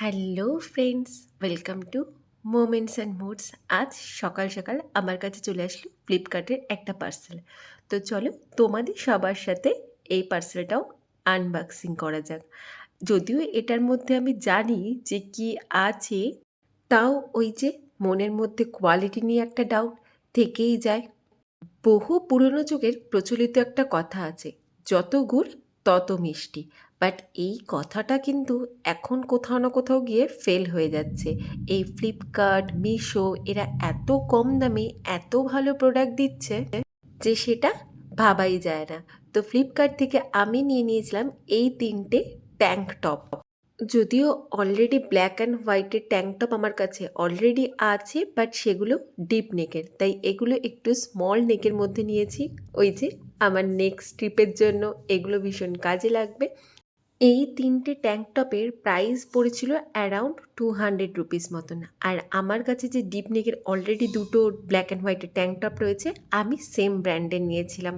Hello friends, welcome to moments and moods. আজ সকাল সকাল আমার কাছে চলে আসলো ফ্লিপকার্টের একটা পার্সেল। তো চলো তোমাদের সবার সাথে এই পার্সেলটাও আনবক্সিং করা যাক। যদিও এটার মধ্যে আমি জানি যে কি আছে, তাও ওই যে মনের মধ্যে কোয়ালিটি নিয়ে একটা ডাউট থেকেই যায়। বহু পুরনো যুগের প্রচলিত একটা কথা আছে, যত গুড় তত মিষ্টি। বাট এই কথাটা কিন্তু এখন কোথাও না কোথাও গিয়ে ফেল হয়ে যাচ্ছে। এই ফ্লিপকার্ট, মিশো এরা এত কম দামে এত ভালো প্রোডাক্ট দিচ্ছে যে সেটা ভাবাই যায় না। তো ফ্লিপকার্ট থেকে আমি নিয়ে নিয়েছিলাম এই তিনটে ট্যাঙ্ক টপ। যদিও অলরেডি ব্ল্যাক অ্যান্ড হোয়াইটের ট্যাঙ্ক টপ আমার কাছে অলরেডি আছে, বাট সেগুলো ডিপ নেকের, তাই এগুলো একটু স্মল নেকের মধ্যে নিয়েছি। ওই যে আমার নেক্সট ট্রিপের জন্য এগুলো ভীষণ কাজে লাগবে। এই তিনটে ট্যাঙ্ক টপের প্রাইস পড়েছিল অ্যারাউন্ড 200 রুপিস মতন। আর আমার কাছে যে ডিপ নেকের অলরেডি দুটো ব্ল্যাক অ্যান্ড হোয়াইটের ট্যাঙ্ক টপ রয়েছে, আমি সেম ব্র্যান্ডের নিয়েছিলাম।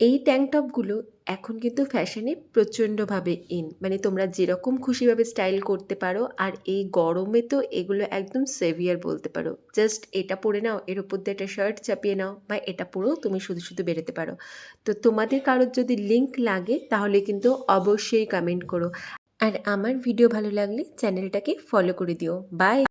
এই ট্যাঙ্ক টপগুলো এখন কিন্তু ফ্যাশনে প্রচণ্ডভাবে মানে তোমরা যেরকম খুশিভাবে স্টাইল করতে পারো। আর এই গরমে তো এগুলো একদম সেভিয়ার বলতে পারো। জাস্ট এটা পরে নাও, এর উপর দিয়ে একটা শার্ট চাপিয়ে নাও, বা এটা পরেও তুমি শুধু শুধু বেরোতে পারো। তো তোমাদের কারোর যদি লিঙ্ক লাগে তাহলে কিন্তু অবশ্যই কমেন্ট করো। আর আমার ভিডিও ভালো লাগলে চ্যানেলটাকে ফলো করে দিও। বাই।